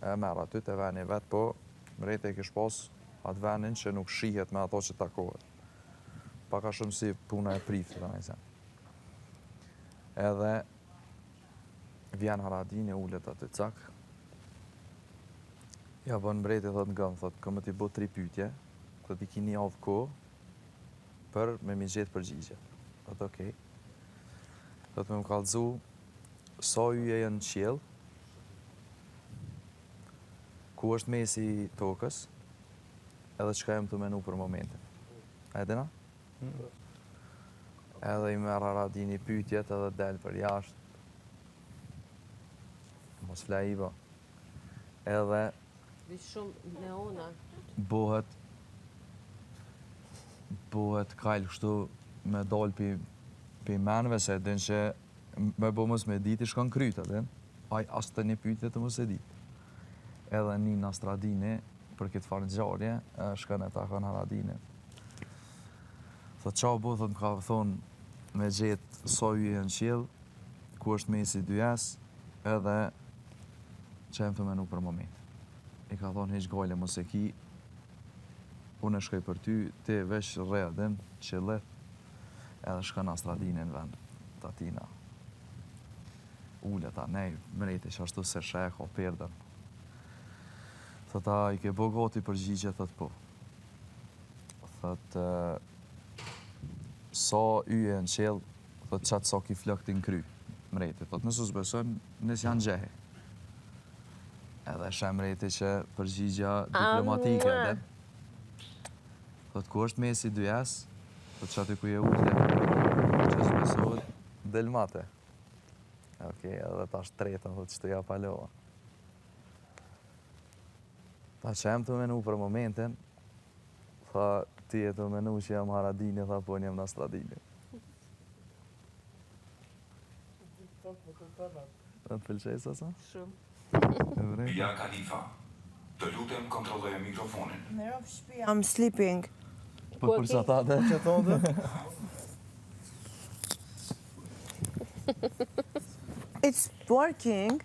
e merr aty te veni vet, po mreti e kish pas atë venin që nuk shihet me ato që takohet. Paka shumë si puna e priftit, se. Edhe vjen Haradini, ulet aty cak. Ja bën mbreti, thot ngëm, thot, këmë t'i bo 3 pyetje, thot i kini javë kohë për me mi gjetë përgjigje. Thot okej. Thot me më kallëzu sa yje janë në qiell, ku është mesi i tokës, edhe çka jem të menu për momentin. A e dina? Edhe i merr Haradini pyetjet edhe del për jashtë. Mos flaj i bo. Edhe shumë neona. Bohet kajlë kështu me dal pi menve, se din që me bo mos me dit i shkon kryta, din. Aj as të një pyetje të mos e dit. Edhe një Nastradini, për këtë farë ngjarje, shkon e takon Haradini. Thot qa bo, thot më ka thonë me gjetë sa yje në qiell, ku është mesi 2S, edhe që jem të menu për moment. I ka thonë heq gajle mos e ki, unë e shkoj për ty, ti vesh rreja din, qillet, edhe shkon Nastradini në vend, tatina. Ullet a nej, mreti që ashtu se shek, o perdën. Thot a i ke bo gati përgjigje, thot po. Thot, sa yje në qiell, thot qatë sa ki flokti në kry, mreti. Thot nësë s'beson, nësë janë gjehe. Edhe shem mreti që përgjigja diplomatike, dhe. Thot ku është mesi 2S, thot që aty ku je ullë, që s'besohet, del mate. Okej, edhe ta është tretën, thot që të ja palova. Ta që jem të menu për momentin, tha ti e të menu që jam Haradini, tha po njëm Nastradini. Të pëlqej sa sa? Shumë. Pia Khalifa, të lutem kontrolloje mikrofonin. Mirë, shtëpi, I'm sleeping. Po për sa ta dhe? Që thonë? It's working.